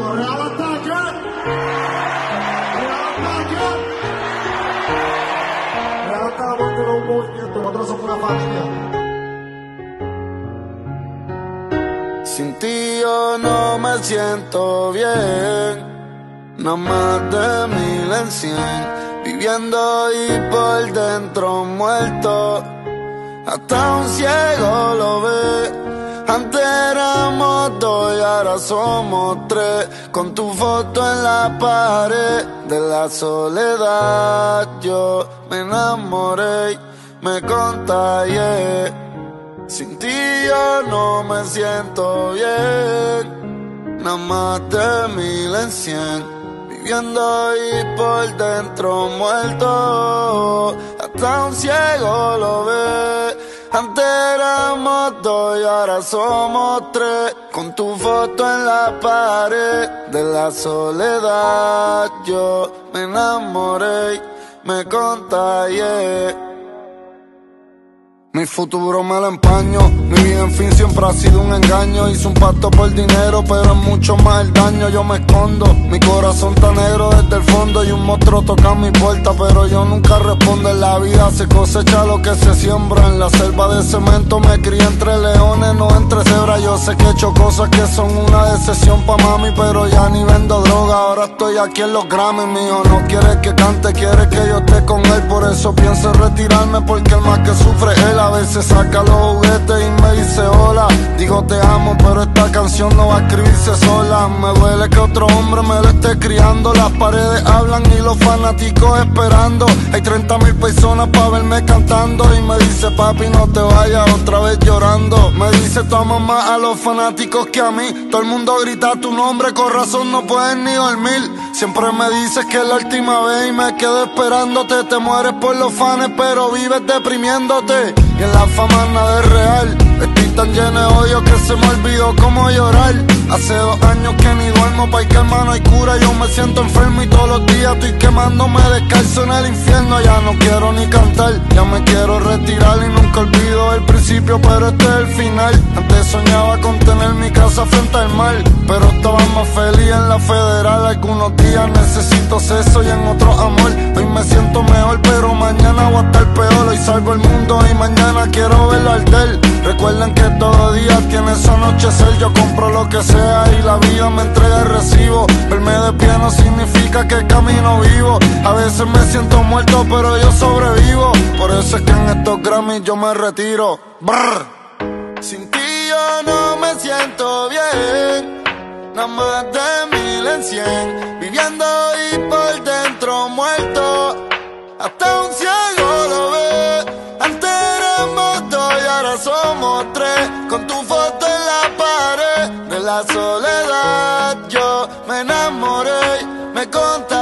duro. Real ataque. Real ataque. Real acaba de un movimiento. Nosotros somos una familia. Sin ti yo no me siento bien, no más de 1000 en 100, viviendo y por dentro muerto, hasta un ciego lo ve. Antes éramos 2 y ahora somos 3, con tu foto en la pared. De la soledad yo me enamoré y me contagié. Sin ti yo no me siento bien, nada más de 1000 en 100, viviendo y por dentro muerto, hasta un ciego lo ve. Antes éramos 2 y ahora somos 3, con tu foto en la pared. De la soledad yo me enamoré y me contagié. Mi futuro me lo empaño, mi vida en fin siempre ha sido un engaño. Hice un pacto por dinero, pero es mucho más el daño. Yo me escondo, mi corazón está negro desde el fondo. Y un monstruo toca mi puerta, pero yo nunca respondo. En la vida se cosecha lo que se siembra. En la selva de cemento me crié entre leones, no entre cebras. Yo sé que he hecho cosas que son una decepción pa' mami, pero ya ni vendo droga. Ahora estoy aquí en los Grammys, mío. No quiere que cante, quiere que yo esté con él. Por eso pienso en retirarme, porque el más que sufre él. A veces saca los juguetes y me dice hola. Digo te amo, pero esta canción no va a escribirse sola. Me duele que otro hombre me lo esté criando. Las paredes hablan y los fanáticos esperando. Hay 30.000 personas pa' verme cantando. Y me dice papi no te vayas otra vez llorando. Me dice tú amas más a los fanáticos que a mí. Todo el mundo grita tu nombre, con razón no puedes ni dormir. Siempre me dices que es la última vez y me quedo esperándote. Te mueres por los fans pero vives deprimiéndote. Y en la fama nada es real. Estoy tan lleno de odio que se me olvidó cómo llorar. Hace 2 años que ni duermo, pa' que hermano hay cura. Yo me siento enfermo y todos los días estoy quemándome descalzo en el infierno. Ya no quiero ni cantar, ya me quiero retirar. Y nunca olvido el principio, pero este es el final. Antes soñaba con tener mi casa frente al mar, pero estaba más feliz en la federal. Algunos días necesito sexo y en otros amor. Hoy me siento mejor, pero mañana voy a estar peor. Hoy salvo el mundo y mañana quiero verlo arder. Recuerden que todo día tiene su anochecer. Yo compro lo que sea y la vida me entrega el recibo. Verme de pie no significa que camino vivo. A veces me siento muerto pero yo sobrevivo. Por eso es que en estos Grammys yo me retiro. Brr. Sin ti yo no me siento bien, nada más de 1000 en 100, viviendo y por dentro muerto, hasta un ciego lo ve. Antes éramos 2 y ahora somos 3, con tu foto en la pared. De la soledad yo me enamoré, me conté.